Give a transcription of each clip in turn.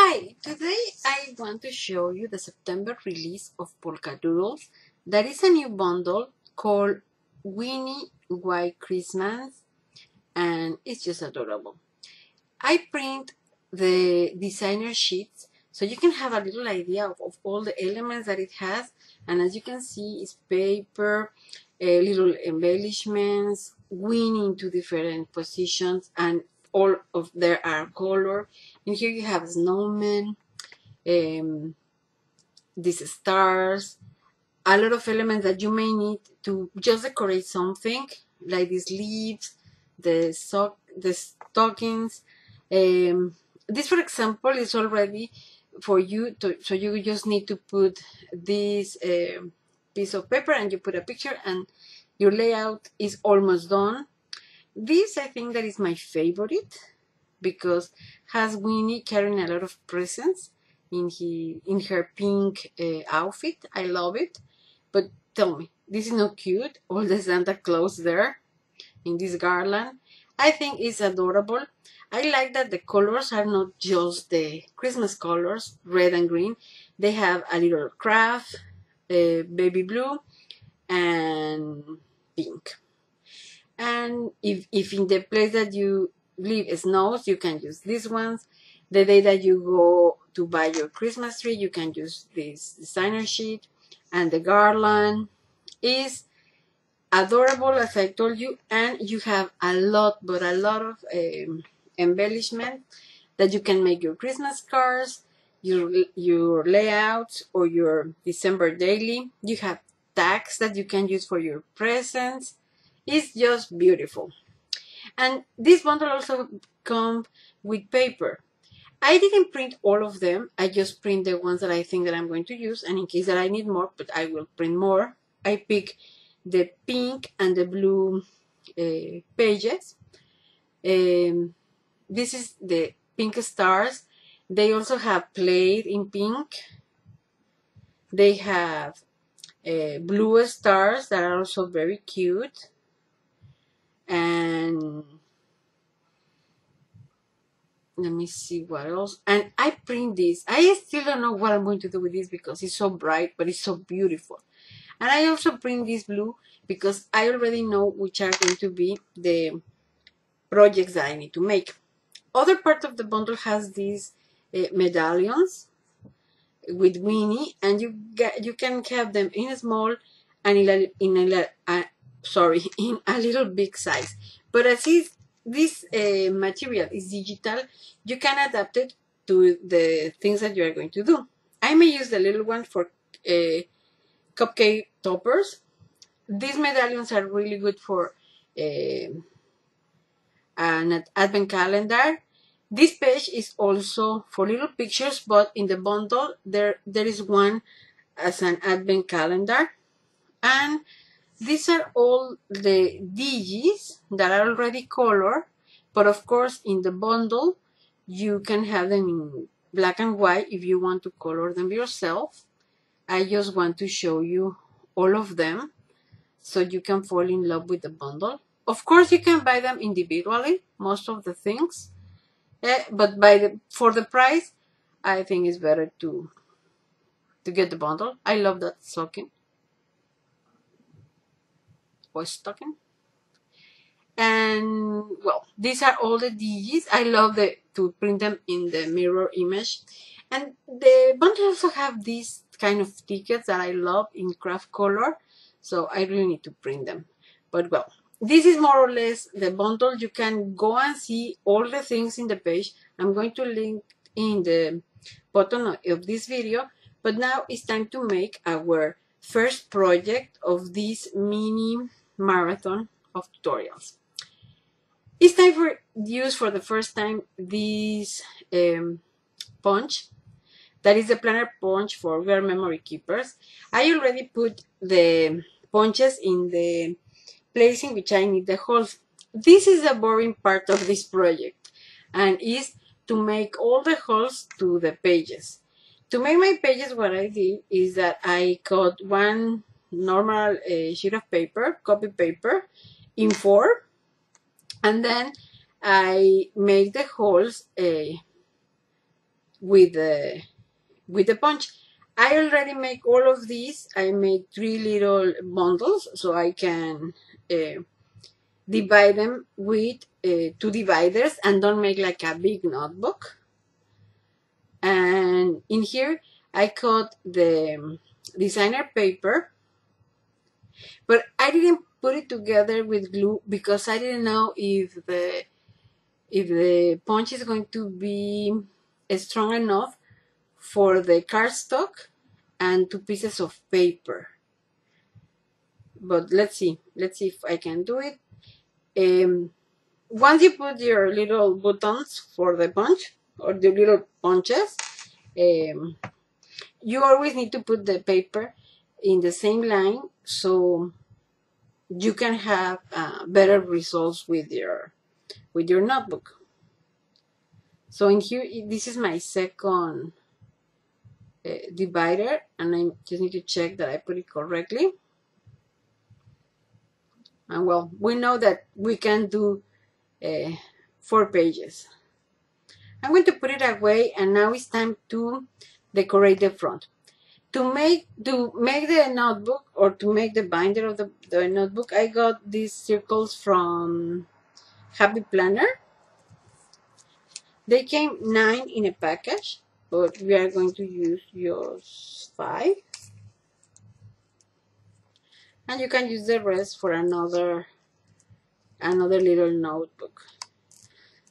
Hi, today I want to show you the September release of Polkadoodles. That is a new bundle called Winnie White Christmas, and it's just adorable. I print the designer sheets so you can have a little idea of all the elements that it has, and as you can see, it's paper, little embellishments, Winnie into different positions, and all of there are color. And here you have snowmen, these stars, a lot of elements that you may need to just decorate something, like these leaves, the stockings. This, for example, is already for you to, so you just need to put this piece of paper and you put a picture and your layout is almost done. This, I think, that is my favorite because has Winnie carrying a lot of presents in her pink outfit. I love it. But tell me, this is not cute? All the Santa Claus there in this garland. I think it's adorable. I like that the colors are not just the Christmas colors, red and green. They have a little craft, baby blue, and pink. And if in the place that you live snows, you can use these ones. The day that you go to buy your Christmas tree, you can use this designer sheet. And the garland is adorable, as I told you, and you have a lot of embellishment that you can make your Christmas cards, your layouts, or your December daily. You have tags that you can use for your presents. It's just beautiful. And this bundle also comes with paper. I didn't print all of them. I just print the ones that I think that I'm going to use, and in case that I need more, but I will print more, I pick the pink and the blue pages. This is the pink stars. They also have plaid in pink. They have blue stars that are also very cute. And let me see what else. And I print this. I still don't know what I'm going to do with this because it's so bright, but it's so beautiful. And I also print this blue because I already know which are going to be the projects that I need to make. Other part of the bundle has these medallions with Winnie, and you can have them in small and in a little big size. But as this material is digital, you can adapt it to the things that you are going to do. I may use the little one for cupcake toppers. These medallions are really good for an advent calendar. This page is also for little pictures, but in the bundle there is one as an advent calendar. And these are all the digis that are already colored, but of course in the bundle you can have them in black and white if you want to color them yourself. I just want to show you all of them so you can fall in love with the bundle. Of course you can buy them individually, most of the things, but for the price, I think it's better to get the bundle. I love that stocking. Stocking. And well, these are all the digis. I love to print them in the mirror image. And the bundle also have these kind of tickets that I love in craft color, so I really need to print them. But well, this is more or less the bundle. You can go and see all the things in the page. I'm going to link in the bottom of this video. But now it's time to make our first project of this mini marathon of tutorials. It's time for use for the first time this punch. That is the planner punch for We Are Memory Keepers. I already put the punches in the place in which I need the holes. This is the boring part of this project, and is to make all the holes to the pages. To make my pages, what I did is that I cut one normal sheet of paper, copy paper, in 4, and then I make the holes with the punch. I already make all of these. I made 3 little bundles so I can divide them with 2 dividers and don't make like a big notebook. And in here I cut the designer paper, but I didn't put it together with glue because I didn't know if the punch is going to be strong enough for the cardstock and 2 pieces of paper. But let's see if I can do it. Once you put your little buttons for the punch or the little punches, you always need to put the paper in the same line so you can have better results with your notebook. So in here, this is my second divider, and I just need to check that I put it correctly. And well, we know that we can do 4 pages. I'm going to put it away, and now it's time to decorate the front. To make the notebook, or to make the binder of the notebook, I got these circles from Happy Planner. They came 9 in a package, but we are going to use yours 5. And you can use the rest for another little notebook.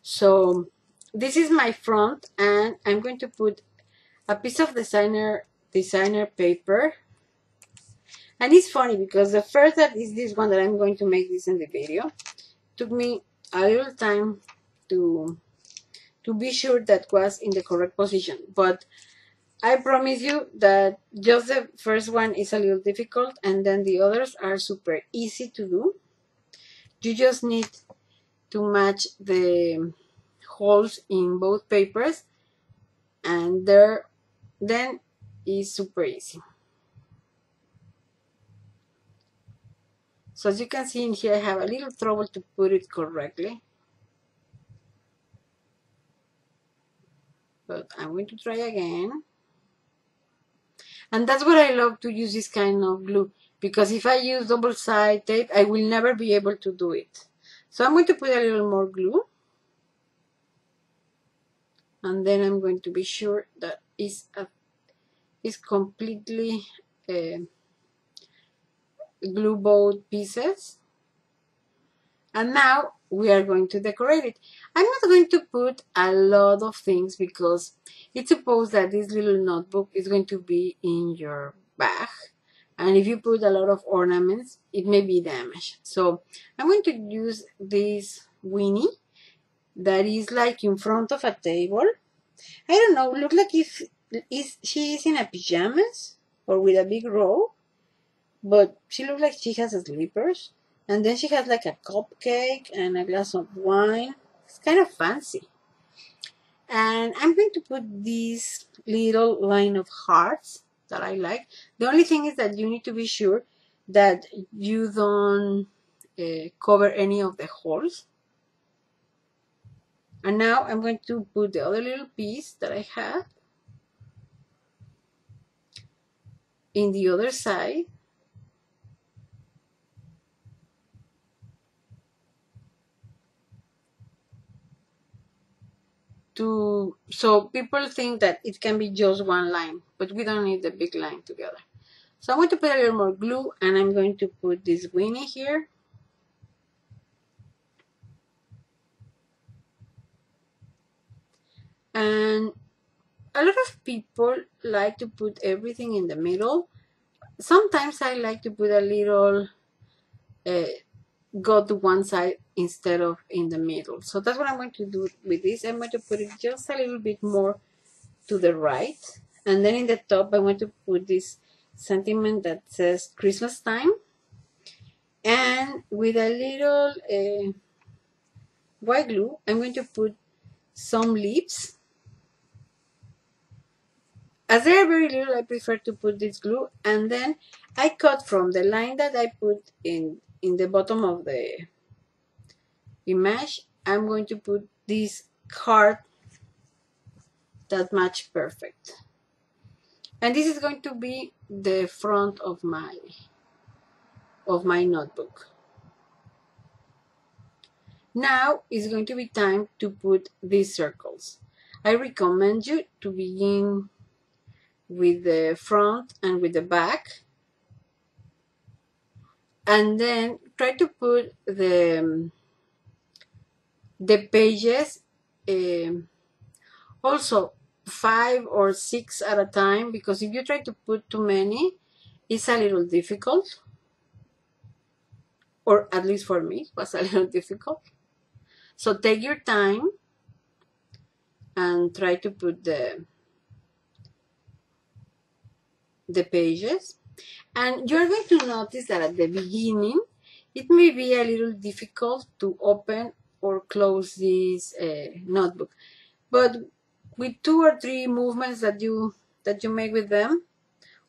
So this is my front, and I'm going to put a piece of designer paper. And it's funny because the first that is this one that I'm going to make this in the video took me a little time to be sure that was in the correct position, but I promise you that just the first one is a little difficult, and then the others are super easy to do. You just need to match the holes in both papers, and then is super easy. So as you can see in here, I have a little trouble to put it correctly, but I'm going to try again. And that's what I love to use this kind of glue, because if I use double-sided tape, I will never be able to do it. So I'm going to put a little more glue, and then I'm going to be sure that it's completely glue both pieces. And now we are going to decorate it. I'm not going to put a lot of things because it's supposed that this little notebook is going to be in your bag. And if you put a lot of ornaments, it may be damaged. So I'm going to use this Winnie that is like in front of a table. I don't know, look like she is in a pajamas or with a big robe, but she looks like she has slippers. And then she has like a cupcake and a glass of wine. It's kind of fancy. And I'm going to put this little line of hearts that I like. The only thing is that you need to be sure that you don't cover any of the holes. And now I'm going to put the other little piece that I have in the other side. So people think that it can be just one line, but we don't need the big line together. So I'm going to put a little more glue, and I'm going to put this Winnie here. And a lot of people like to put everything in the middle. Sometimes I like to put a little go to one side instead of in the middle. So that's what I'm going to do with this. I'm going to put it just a little bit more to the right, and then in the top I want to put this sentiment that says Christmas time, and with a little white glue I'm going to put some leaves. As they are very little, I prefer to put this glue, and then I cut from the line that I put in the bottom of the image. I'm going to put this card that match perfect. And this is going to be the front of my notebook. Now it's going to be time to put these circles. I recommend you to begin with the front and with the back, and then try to put the pages also 5 or 6 at a time, because if you try to put too many, it's a little difficult, or at least for me, it was a little difficult. So take your time and try to put the pages. And you're going to notice that at the beginning, it may be a little difficult to open or close this notebook. But with 2 or 3 movements that you make with them,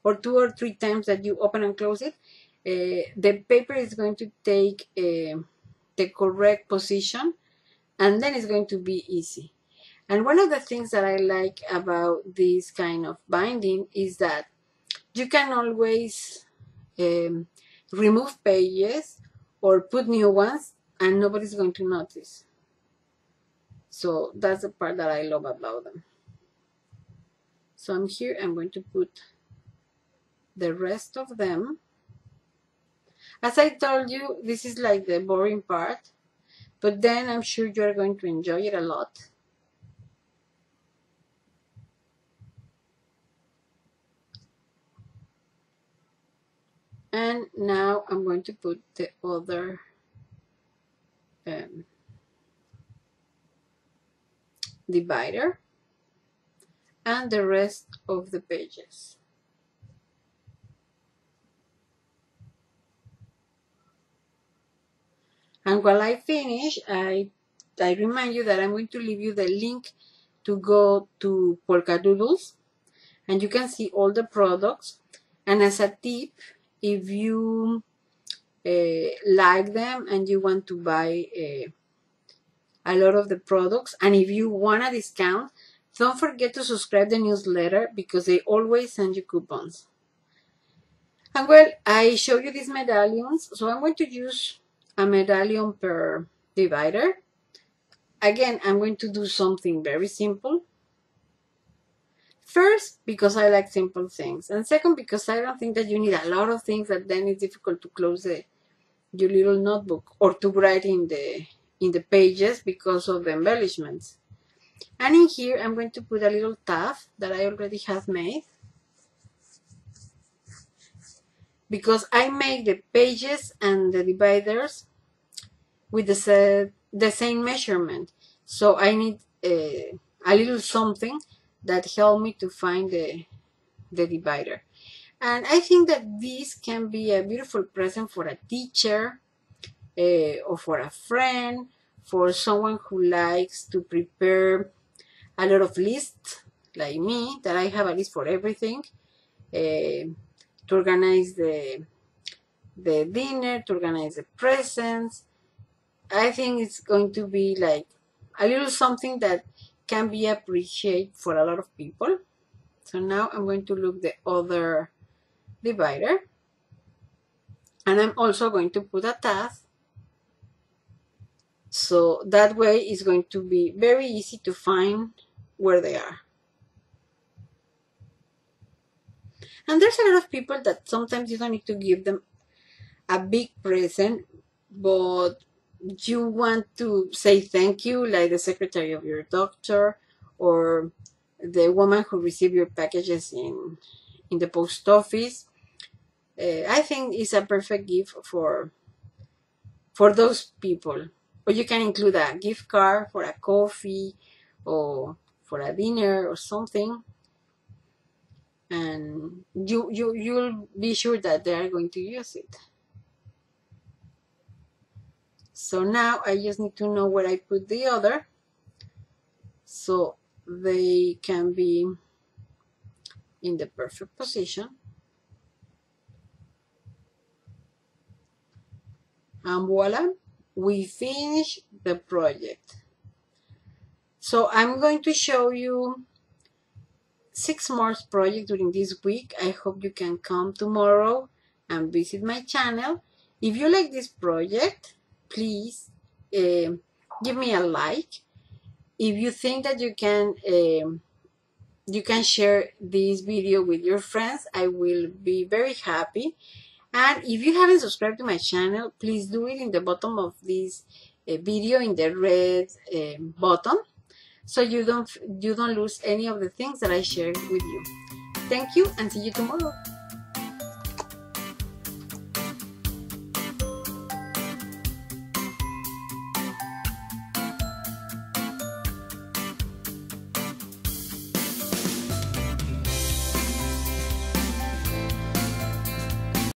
or 2 or 3 times that you open and close it, the paper is going to take the correct position, and then it's going to be easy. And one of the things that I like about this kind of binding is that you can always remove pages or put new ones, and nobody's going to notice. So that's the part that I love about them. So I'm here, I'm going to put the rest of them. As I told you, this is like the boring part, but then I'm sure you're going to enjoy it a lot. And now I'm going to put the other divider and the rest of the pages. And while I finish, I remind you that I'm going to leave you the link to go to Polkadoodles, and you can see all the products. And as a tip, if you like them and you want to buy a lot of the products, and if you want a discount, don't forget to subscribe the newsletter, because they always send you coupons. And well, I show you these medallions, so I'm going to use a medallion per divider. Again, I'm going to do something very simple. First, because I like simple things, and second, because I don't think that you need a lot of things that then it's difficult to close your little notebook or to write in the pages because of the embellishments. And in here, I'm going to put a little tab that I already have made, because I make the pages and the dividers with the same measurement. So I need a little something that help me to find the divider. And I think that this can be a beautiful present for a teacher, or for a friend, for someone who likes to prepare a lot of lists, like me, that I have a list for everything, to organize the dinner, to organize the presents. I think it's going to be like a little something that can be appreciated for a lot of people. So now I'm going to look the other divider, and I'm also going to put a tab, so that way it's going to be very easy to find where they are. And there's a lot of people that sometimes you don't need to give them a big present, but you want to say thank you, like the secretary of your doctor, or the woman who received your packages in the post office. I think it's a perfect gift for those people. Or you can include a gift card for a coffee or for a dinner or something, and you'll be sure that they are going to use it. So now I just need to know where I put the other, so they can be in the perfect position. And voila, we finished the project. So I'm going to show you 6 more projects during this week. I hope you can come tomorrow and visit my channel. If you like this project, please give me a like. If you think that you can share this video with your friends, I will be very happy. And if you haven't subscribed to my channel, please do it in the bottom of this video, in the red button, so you don't lose any of the things that I share with you. Thank you, and see you tomorrow.